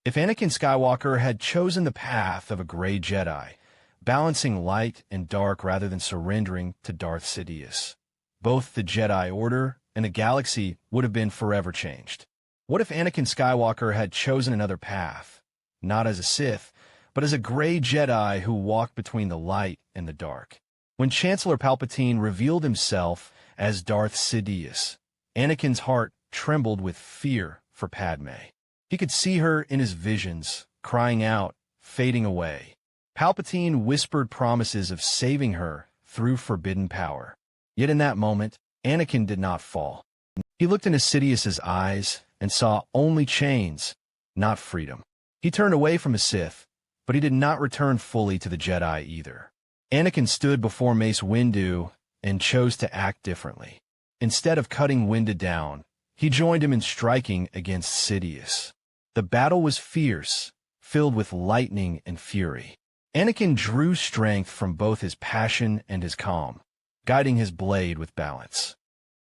If Anakin Skywalker had chosen the path of a Gray Jedi, balancing light and dark rather than surrendering to Darth Sidious, both the Jedi Order and the galaxy would have been forever changed. What if Anakin Skywalker had chosen another path, not as a Sith, but as a Gray Jedi who walked between the light and the dark? When Chancellor Palpatine revealed himself as Darth Sidious, Anakin's heart trembled with fear for Padmé. He could see her in his visions, crying out, fading away. Palpatine whispered promises of saving her through forbidden power. Yet in that moment, Anakin did not fall. He looked into Sidious's eyes and saw only chains, not freedom. He turned away from his Sith, but he did not return fully to the Jedi either. Anakin stood before Mace Windu and chose to act differently. Instead of cutting Windu down, he joined him in striking against Sidious. The battle was fierce, filled with lightning and fury. Anakin drew strength from both his passion and his calm, guiding his blade with balance.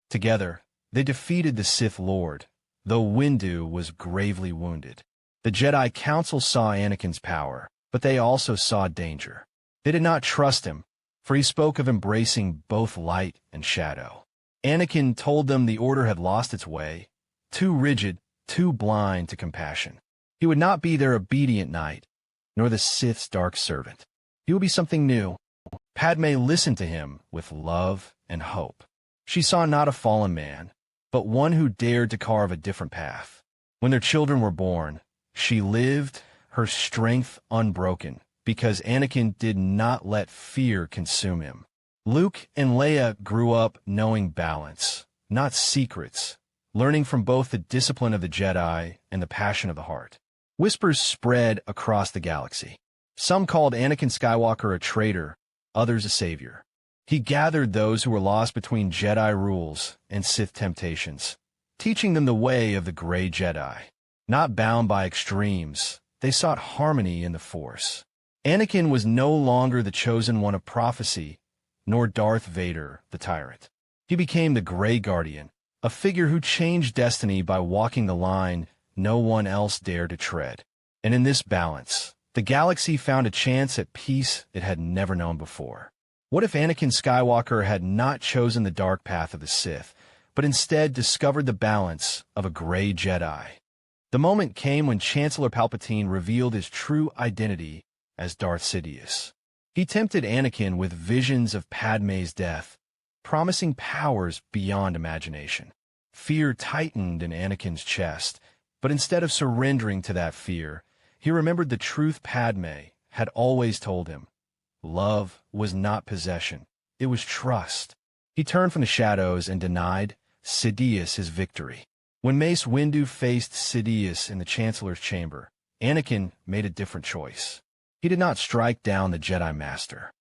Together, they defeated the Sith Lord, though Windu was gravely wounded. The Jedi Council saw Anakin's power, but they also saw danger. They did not trust him, for he spoke of embracing both light and shadow. Anakin told them the Order had lost its way, too rigid, too blind to compassion. He would not be their obedient knight, nor the Sith's dark servant. He would be something new. Padmé listened to him with love and hope. She saw not a fallen man, but one who dared to carve a different path. When their children were born, she lived, her strength unbroken, because Anakin did not let fear consume him. Luke and Leia grew up knowing balance, not secrets, learning from both the discipline of the Jedi and the passion of the heart. Whispers spread across the galaxy. Some called Anakin Skywalker a traitor, others a savior. He gathered those who were lost between Jedi rules and Sith temptations, teaching them the way of the Gray Jedi. Not bound by extremes, they sought harmony in the Force. Anakin was no longer the chosen one of prophecy, nor Darth Vader, the tyrant. He became the Gray Guardian, a figure who changed destiny by walking the line no one else dared to tread. And in this balance, the galaxy found a chance at peace it had never known before. What if Anakin Skywalker had not chosen the dark path of the Sith, but instead discovered the balance of a Gray Jedi? The moment came when Chancellor Palpatine revealed his true identity as Darth Sidious. He tempted Anakin with visions of Padmé's death, promising powers beyond imagination. Fear tightened in Anakin's chest, but instead of surrendering to that fear, he remembered the truth Padmé had always told him. Love was not possession, it was trust. He turned from the shadows and denied Sidious his victory. When Mace Windu faced Sidious in the Chancellor's chamber, Anakin made a different choice. He did not strike down the Jedi Master.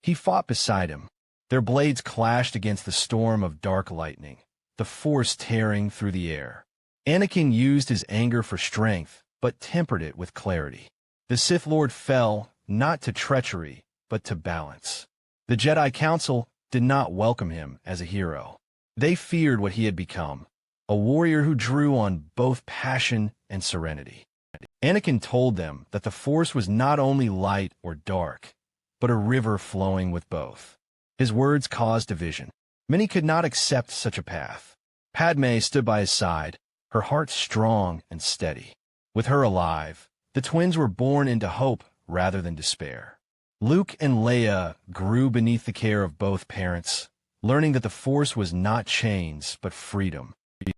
He fought beside him. Their blades clashed against the storm of dark lightning, the Force tearing through the air. Anakin used his anger for strength, but tempered it with clarity. The Sith Lord fell, not to treachery, but to balance. The Jedi Council did not welcome him as a hero. They feared what he had become, a warrior who drew on both passion and serenity. Anakin told them that the Force was not only light or dark, but a river flowing with both. His words caused division. Many could not accept such a path. Padmé stood by his side, her heart strong and steady. With her alive, the twins were born into hope rather than despair. Luke and Leia grew beneath the care of both parents, learning that the Force was not chains but freedom.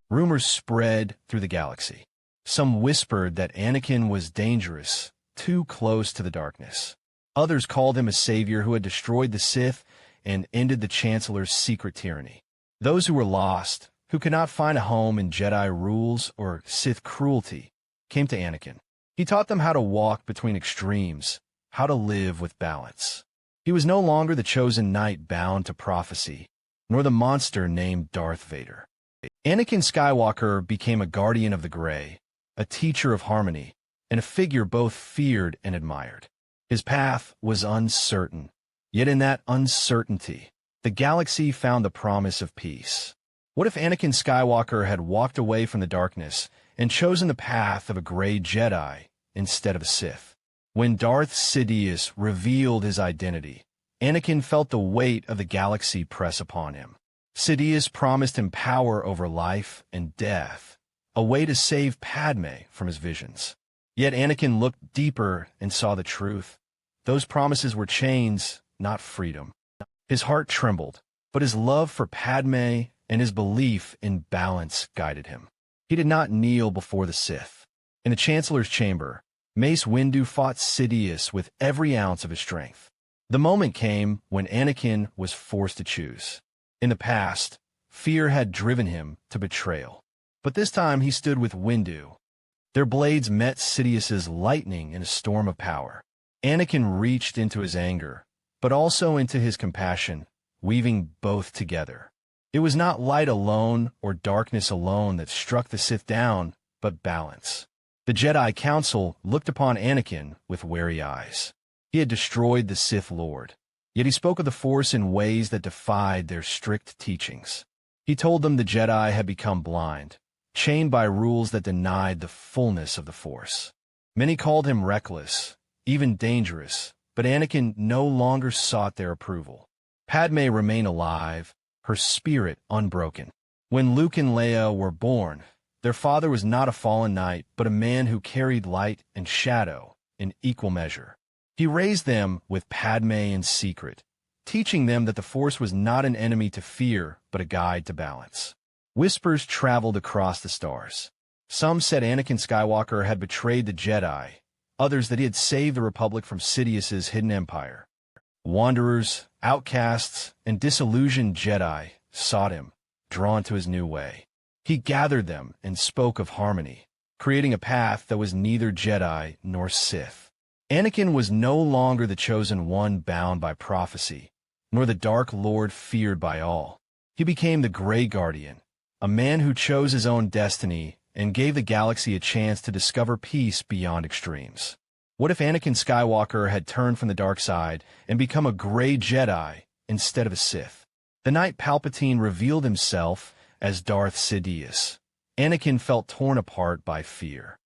Rumors spread through the galaxy. Some whispered that Anakin was dangerous, too close to the darkness. Others called him a savior who had destroyed the Sith and ended the Chancellor's secret tyranny. Those who were lost, who could not find a home in Jedi rules or Sith cruelty, came to Anakin. He taught them how to walk between extremes, how to live with balance. He was no longer the chosen knight bound to prophecy, nor the monster named Darth Vader. Anakin Skywalker became a guardian of the Gray, a teacher of harmony, and a figure both feared and admired. His path was uncertain, yet in that uncertainty, the galaxy found the promise of peace. What if Anakin Skywalker had walked away from the darkness and chosen the path of a Gray Jedi, instead of a Sith. When Darth Sidious revealed his identity, Anakin felt the weight of the galaxy press upon him. Sidious promised him power over life and death, a way to save Padmé from his visions. Yet Anakin looked deeper and saw the truth. Those promises were chains, not freedom. His heart trembled, but his love for Padmé and his belief in balance guided him. He did not kneel before the Sith. In the Chancellor's chamber, Mace Windu fought Sidious with every ounce of his strength. The moment came when Anakin was forced to choose. In the past, fear had driven him to betrayal. But this time he stood with Windu. Their blades met Sidious's lightning in a storm of power. Anakin reached into his anger, but also into his compassion, weaving both together. It was not light alone or darkness alone that struck the Sith down, but balance. The Jedi Council looked upon Anakin with wary eyes. He had destroyed the Sith Lord, yet he spoke of the Force in ways that defied their strict teachings. He told them the Jedi had become blind, chained by rules that denied the fullness of the Force. Many called him reckless, even dangerous, but Anakin no longer sought their approval. Padmé remained alive, her spirit unbroken. When Luke and Leia were born, their father was not a fallen knight, but a man who carried light and shadow in equal measure. He raised them with Padmé in secret, teaching them that the Force was not an enemy to fear, but a guide to balance. Whispers traveled across the stars. Some said Anakin Skywalker had betrayed the Jedi, others that he had saved the Republic from Sidious's hidden empire. Wanderers, outcasts, and disillusioned Jedi sought him, drawn to his new way. He gathered them and spoke of harmony, creating a path that was neither Jedi nor Sith. Anakin was no longer the chosen one bound by prophecy, nor the Dark Lord feared by all. He became the Gray Guardian, a man who chose his own destiny and gave the galaxy a chance to discover peace beyond extremes. What if Anakin Skywalker had turned from the dark side and become a Gray Jedi instead of a Sith? The night Palpatine revealed himself as Darth Sidious, Anakin felt torn apart by fear.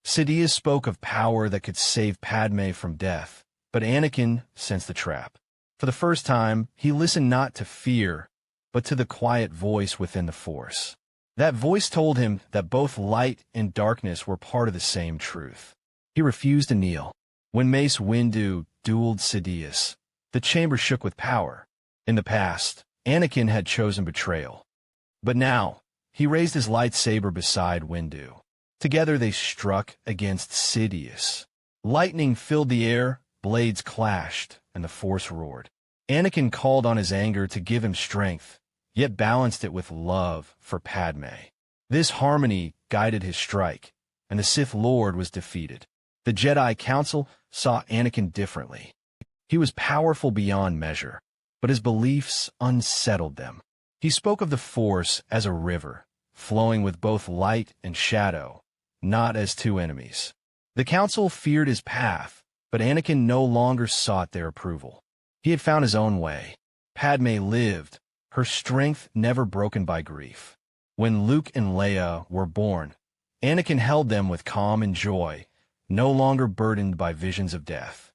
Sidious spoke of power that could save Padmé from death, but Anakin sensed the trap. For the first time, he listened not to fear, but to the quiet voice within the Force. That voice told him that both light and darkness were part of the same truth. He refused to kneel. When Mace Windu dueled Sidious, the chamber shook with power. In the past, Anakin had chosen betrayal. But now, he raised his lightsaber beside Windu. Together they struck against Sidious. Lightning filled the air, blades clashed, and the Force roared. Anakin called on his anger to give him strength, yet balanced it with love for Padmé. This harmony guided his strike, and the Sith Lord was defeated. The Jedi Council saw Anakin differently. He was powerful beyond measure, but his beliefs unsettled them. He spoke of the Force as a river, flowing with both light and shadow, not as two enemies. The Council feared his path, but Anakin no longer sought their approval. He had found his own way. Padmé lived, her strength never broken by grief. When Luke and Leia were born, Anakin held them with calm and joy, no longer burdened by visions of death.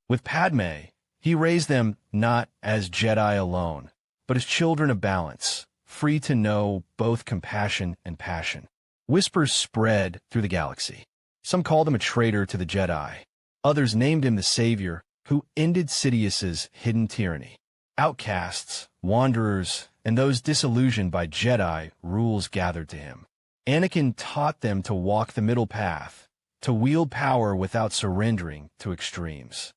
With Padmé, he raised them not as Jedi alone, but as children of balance, free to know both compassion and passion. Whispers spread through the galaxy. Some called him a traitor to the Jedi. Others named him the savior who ended Sidious's hidden tyranny. Outcasts, wanderers, and those disillusioned by Jedi rules gathered to him. Anakin taught them to walk the middle path, to wield power without surrendering to extremes.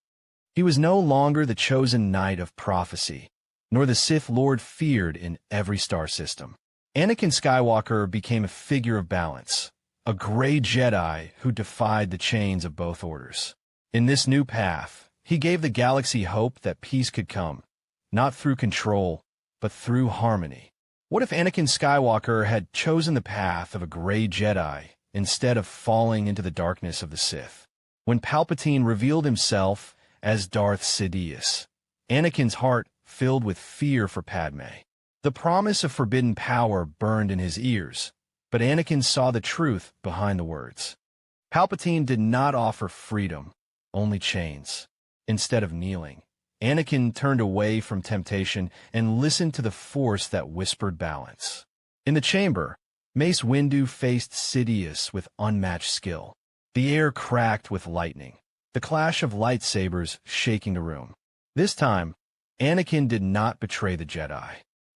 He was no longer the chosen knight of prophecy, nor the Sith Lord feared in every star system. Anakin Skywalker became a figure of balance, a Gray Jedi who defied the chains of both orders. In this new path, he gave the galaxy hope that peace could come, not through control, but through harmony. What if Anakin Skywalker had chosen the path of a Gray Jedi instead of falling into the darkness of the Sith? When Palpatine revealed himself as Darth Sidious, Anakin's heart filled with fear for Padmé. The promise of forbidden power burned in his ears, but Anakin saw the truth behind the words. Palpatine did not offer freedom, only chains. Instead of kneeling, Anakin turned away from temptation and listened to the force that whispered balance. In the chamber, Mace Windu faced Sidious with unmatched skill. The air cracked with lightning, the clash of lightsabers shaking the room. This time, Anakin did not betray the Jedi.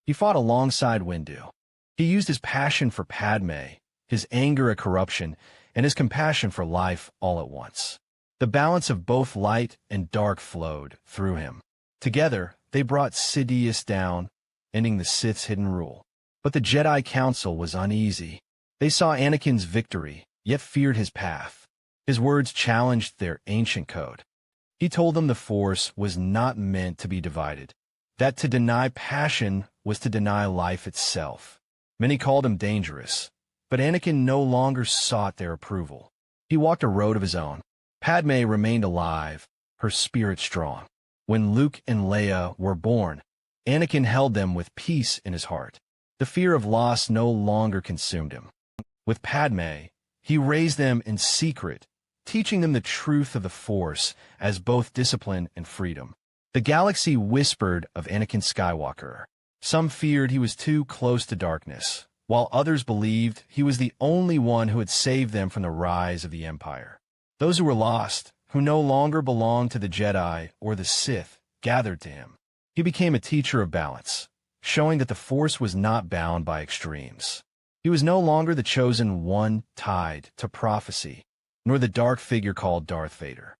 He fought alongside Windu. He used his passion for Padmé, his anger at corruption, and his compassion for life all at once. The balance of both light and dark flowed through him. Together, they brought Sidious down, ending the Sith's hidden rule. But the Jedi Council was uneasy. They saw Anakin's victory, yet feared his path. His words challenged their ancient code. He told them the Force was not meant to be divided, that to deny passion was to deny life itself. Many called him dangerous, but Anakin no longer sought their approval. He walked a road of his own. Padmé remained alive, her spirit strong. When Luke and Leia were born, Anakin held them with peace in his heart. The fear of loss no longer consumed him. With Padmé, he raised them in secret, teaching them the truth of the Force as both discipline and freedom. The galaxy whispered of Anakin Skywalker. Some feared he was too close to darkness, while others believed he was the only one who had saved them from the rise of the Empire. Those who were lost, who no longer belonged to the Jedi or the Sith, gathered to him. He became a teacher of balance, showing that the Force was not bound by extremes. He was no longer the chosen one tied to prophecy, nor the dark figure called Darth Vader.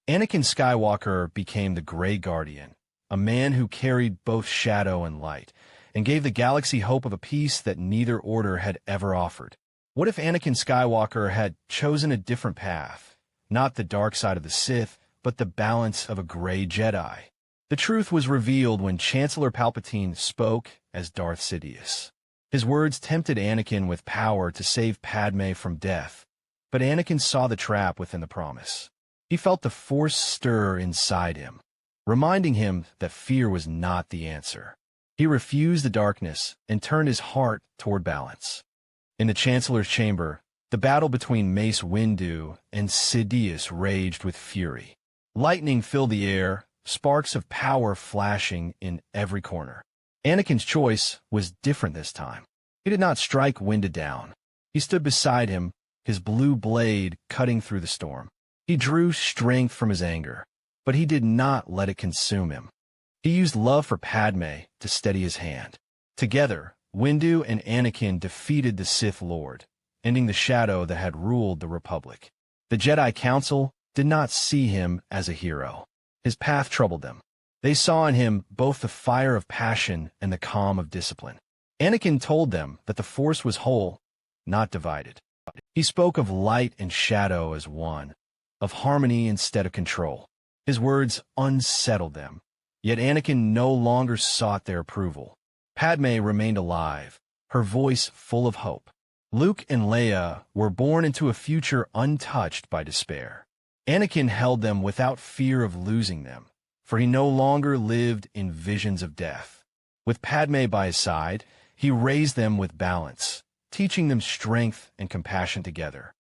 Anakin Skywalker became the Gray Guardian, a man who carried both shadow and light, and gave the galaxy hope of a peace that neither order had ever offered. What if Anakin Skywalker had chosen a different path, not the dark side of the Sith, but the balance of a Gray Jedi? The truth was revealed when Chancellor Palpatine spoke as Darth Sidious. His words tempted Anakin with power to save Padmé from death, but Anakin saw the trap within the promise. He felt the Force stir inside him, reminding him that fear was not the answer. He refused the darkness and turned his heart toward balance. In the Chancellor's chamber, the battle between Mace Windu and Sidious raged with fury. Lightning filled the air, sparks of power flashing in every corner. Anakin's choice was different this time. He did not strike Windu down. He stood beside him, his blue blade cutting through the storm. He drew strength from his anger, but he did not let it consume him. He used love for Padmé to steady his hand. Together, Windu and Anakin defeated the Sith Lord, ending the shadow that had ruled the Republic. The Jedi Council did not see him as a hero. His path troubled them. They saw in him both the fire of passion and the calm of discipline. Anakin told them that the Force was whole, not divided. He spoke of light and shadow as one, of harmony instead of control. His words unsettled them, yet Anakin no longer sought their approval. Padmé remained alive, her voice full of hope. Luke and Leia were born into a future untouched by despair. Anakin held them without fear of losing them, for he no longer lived in visions of death. With Padmé by his side, he raised them with balance, teaching them strength and compassion together.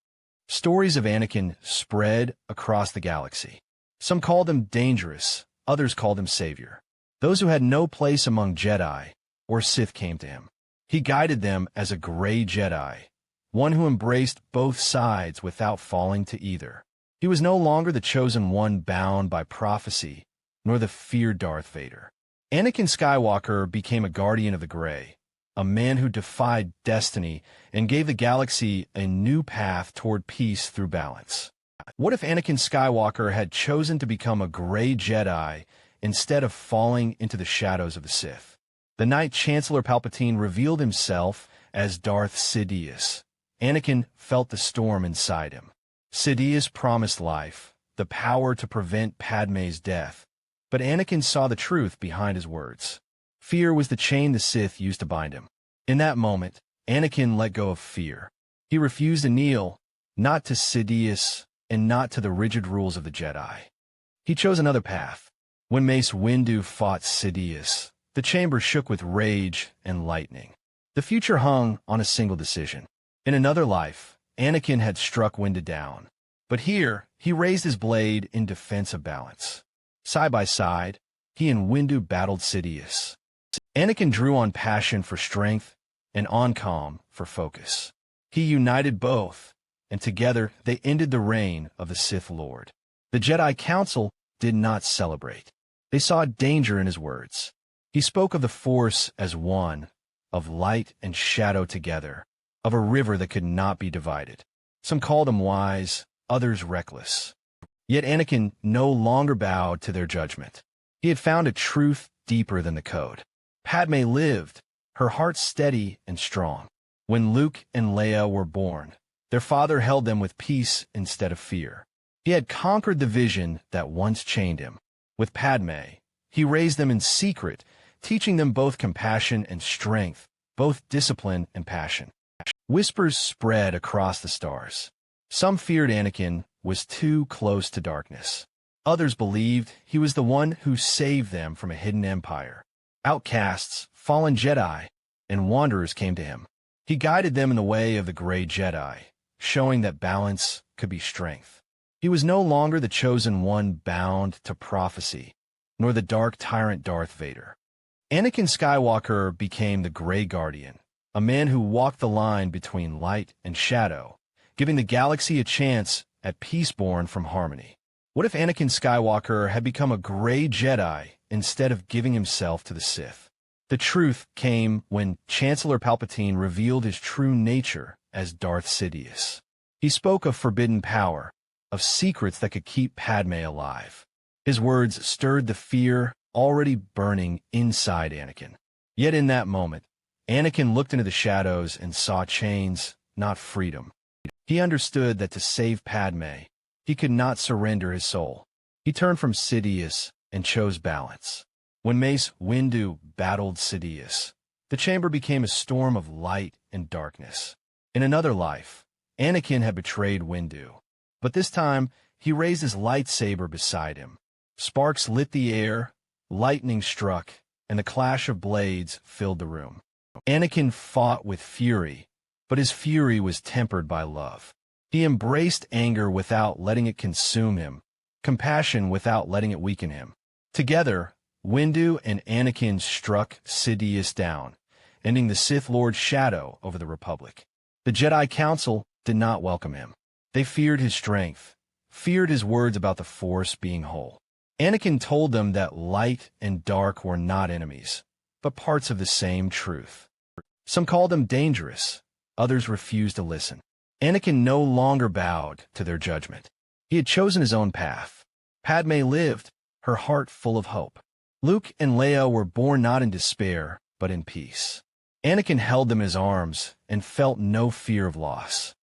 Stories of Anakin spread across the galaxy. Some called him dangerous, others called him savior. Those who had no place among Jedi or Sith came to him. He guided them as a Gray Jedi, one who embraced both sides without falling to either. He was no longer the chosen one bound by prophecy, nor the feared Darth Vader. Anakin Skywalker became a guardian of the Gray, a man who defied destiny and gave the galaxy a new path toward peace through balance. What if Anakin Skywalker had chosen to become a Gray Jedi instead of falling into the shadows of the Sith? The night Chancellor Palpatine revealed himself as Darth Sidious, Anakin felt the storm inside him. Sidious promised life, the power to prevent Padmé's death, but Anakin saw the truth behind his words. Fear was the chain the Sith used to bind him. In that moment, Anakin let go of fear. He refused to kneel, not to Sidious, and not to the rigid rules of the Jedi. He chose another path. When Mace Windu fought Sidious, the chamber shook with rage and lightning. The future hung on a single decision. In another life, Anakin had struck Windu down, But here, he raised his blade in defense of balance. Side by side, he and Windu battled Sidious. Anakin drew on passion for strength and on calm for focus. He united both, and together they ended the reign of the Sith Lord. The Jedi Council did not celebrate. They saw danger in his words. He spoke of the Force as one, of light and shadow together, of a river that could not be divided. Some called him wise, others reckless. Yet Anakin no longer bowed to their judgment. He had found a truth deeper than the code. Padmé lived, her heart steady and strong. When Luke and Leia were born, their father held them with peace instead of fear. He had conquered the vision that once chained him. With Padmé, he raised them in secret, teaching them both compassion and strength, both discipline and passion. Whispers spread across the stars. Some feared Anakin was too close to darkness. Others believed he was the one who saved them from a hidden empire. Outcasts, fallen Jedi, and wanderers came to him. He guided them in the way of the Gray Jedi, showing that balance could be strength. He was no longer the chosen one bound to prophecy, nor the dark tyrant Darth Vader. Anakin Skywalker became the Gray Guardian, a man who walked the line between light and shadow, giving the galaxy a chance at peace born from harmony. What if Anakin Skywalker had become a Gray Jedi instead of giving himself to the Sith? The truth came when Chancellor Palpatine revealed his true nature as Darth Sidious. He spoke of forbidden power, of secrets that could keep Padmé alive. His words stirred the fear already burning inside Anakin. Yet in that moment, Anakin looked into the shadows and saw chains, not freedom. He understood that to save Padmé, he could not surrender his soul. He turned from Sidious and chose balance. When Mace Windu battled Sidious, the chamber became a storm of light and darkness. In another life, Anakin had betrayed Windu, but this time he raised his lightsaber beside him. Sparks lit the air, lightning struck, and the clash of blades filled the room. Anakin fought with fury, but his fury was tempered by love. He embraced anger without letting it consume him, compassion without letting it weaken him. Together, Windu and Anakin struck Sidious down, ending the Sith Lord's shadow over the Republic. The Jedi Council did not welcome him. They feared his strength, feared his words about the Force being whole. Anakin told them that light and dark were not enemies, but parts of the same truth. Some called him dangerous, others refused to listen. Anakin no longer bowed to their judgment. He had chosen his own path. Padmé lived, her heart full of hope. Luke and Leia were born not in despair, but in peace. Anakin held them in his arms and felt no fear of loss.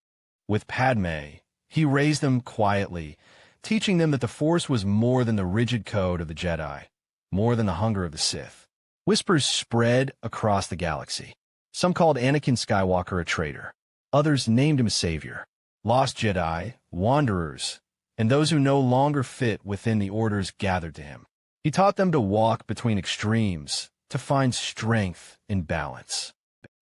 With Padmé, he raised them quietly, teaching them that the Force was more than the rigid code of the Jedi, more than the hunger of the Sith. Whispers spread across the galaxy. Some called Anakin Skywalker a traitor. Others named him a savior. Lost Jedi, wanderers, and those who no longer fit within the orders gathered to him. He taught them to walk between extremes, to find strength in balance.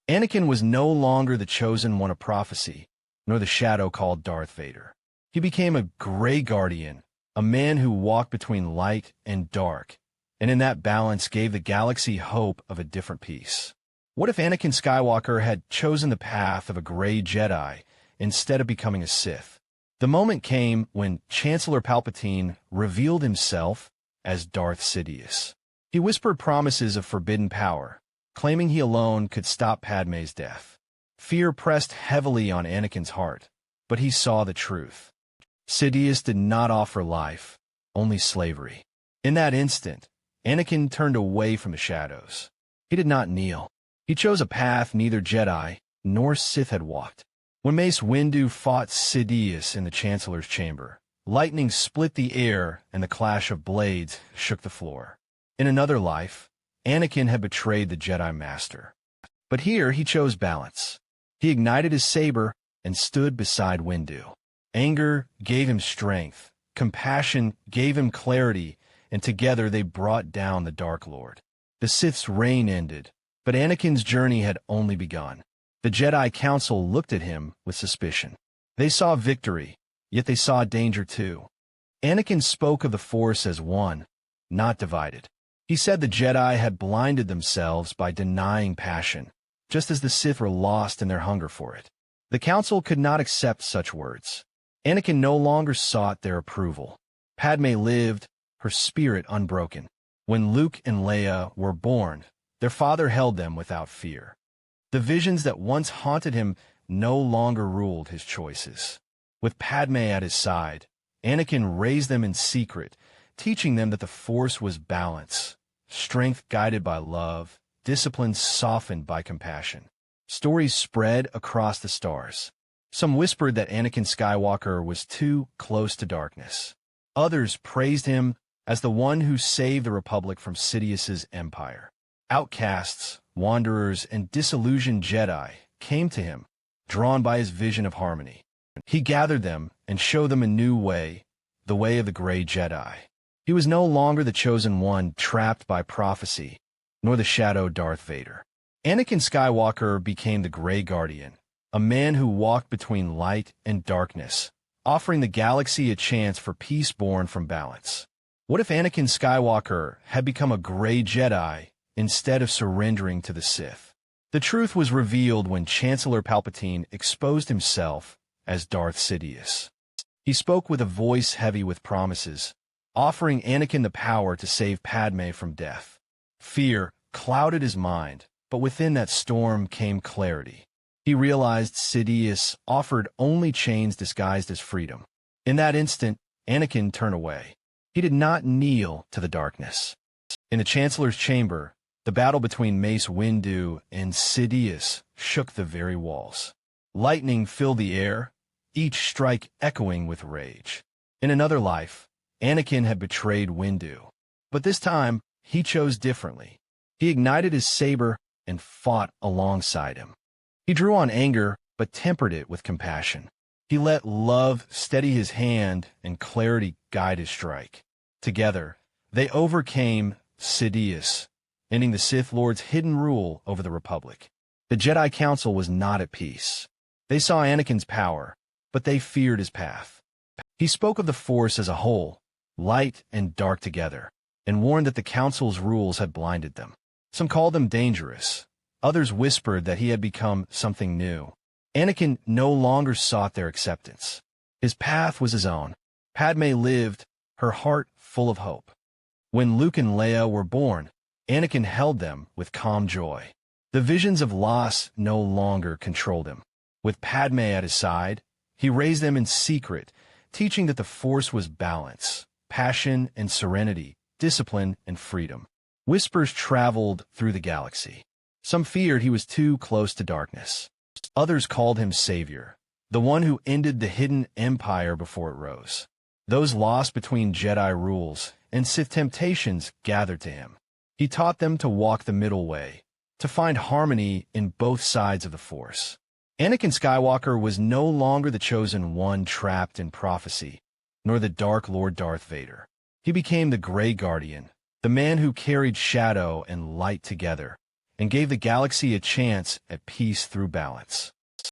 Anakin was no longer the chosen one of prophecy, nor the shadow called Darth Vader. He became a Gray Guardian, a man who walked between light and dark, and in that balance gave the galaxy hope of a different peace. What if Anakin Skywalker had chosen the path of a Gray Jedi instead of becoming a Sith? The moment came when Chancellor Palpatine revealed himself as Darth Sidious. He whispered promises of forbidden power, claiming he alone could stop Padmé's death. Fear pressed heavily on Anakin's heart, but he saw the truth. Sidious did not offer life, only slavery. In that instant, Anakin turned away from the shadows. He did not kneel. He chose a path neither Jedi nor Sith had walked. When Mace Windu fought Sidious in the Chancellor's chamber, lightning split the air and the clash of blades shook the floor. In another life, Anakin had betrayed the Jedi Master. But here he chose balance. He ignited his saber and stood beside Windu. Anger gave him strength, compassion gave him clarity, and together they brought down the Dark Lord. The Sith's reign ended, but Anakin's journey had only begun. The Jedi Council looked at him with suspicion. They saw victory, yet they saw danger too. Anakin spoke of the Force as one, not divided. He said the Jedi had blinded themselves by denying passion, just as the Sith were lost in their hunger for it. The Council could not accept such words. Anakin no longer sought their approval. Padmé lived, her spirit unbroken. When Luke and Leia were born, their father held them without fear. The visions that once haunted him no longer ruled his choices. With Padmé at his side, Anakin raised them in secret, teaching them that the Force was balance, strength guided by love, discipline softened by compassion. Stories spread across the stars. Some whispered that Anakin Skywalker was too close to darkness. Others praised him as the one who saved the Republic from Sidious's empire. Outcasts, wanderers, and disillusioned Jedi came to him, drawn by his vision of harmony. He gathered them and showed them a new way, the way of the Gray Jedi. He was no longer the chosen one trapped by prophecy, nor the shadow Darth Vader. Anakin Skywalker became the Gray Guardian, a man who walked between light and darkness, offering the galaxy a chance for peace born from balance. What if Anakin Skywalker had become a Gray Jedi instead of surrendering to the Sith? The truth was revealed when Chancellor Palpatine exposed himself as Darth Sidious. He spoke with a voice heavy with promises, offering Anakin the power to save Padmé from death. Fear clouded his mind, but within that storm came clarity. He realized Sidious offered only chains disguised as freedom. In that instant, Anakin turned away. He did not kneel to the darkness. In the Chancellor's chamber, the battle between Mace Windu and Sidious shook the very walls. Lightning filled the air, each strike echoing with rage. In another life, Anakin had betrayed Windu. But this time, he chose differently. He ignited his saber and fought alongside him. He drew on anger, but tempered it with compassion. He let love steady his hand and clarity guide his strike. Together, they overcame Sidious, ending the Sith Lord's hidden rule over the Republic. The Jedi Council was not at peace. They saw Anakin's power, but they feared his path. He spoke of the Force as a whole, light and dark together, and warned that the Council's rules had blinded them. Some called them dangerous. Others whispered that he had become something new. Anakin no longer sought their acceptance. His path was his own. Padmé lived, her heart full of hope. When Luke and Leia were born, Anakin held them with calm joy. The visions of loss no longer controlled him. With Padmé at his side, he raised them in secret, teaching that the Force was balance, passion and serenity, discipline and freedom. Whispers traveled through the galaxy. Some feared he was too close to darkness. Others called him Savior, the one who ended the hidden empire before it rose. Those lost between Jedi rules and Sith temptations gathered to him. He taught them to walk the middle way, to find harmony in both sides of the Force. Anakin Skywalker was no longer the chosen one trapped in prophecy, nor the Dark Lord Darth Vader. He became the Gray Guardian, the man who carried shadow and light together, and gave the galaxy a chance at peace through balance.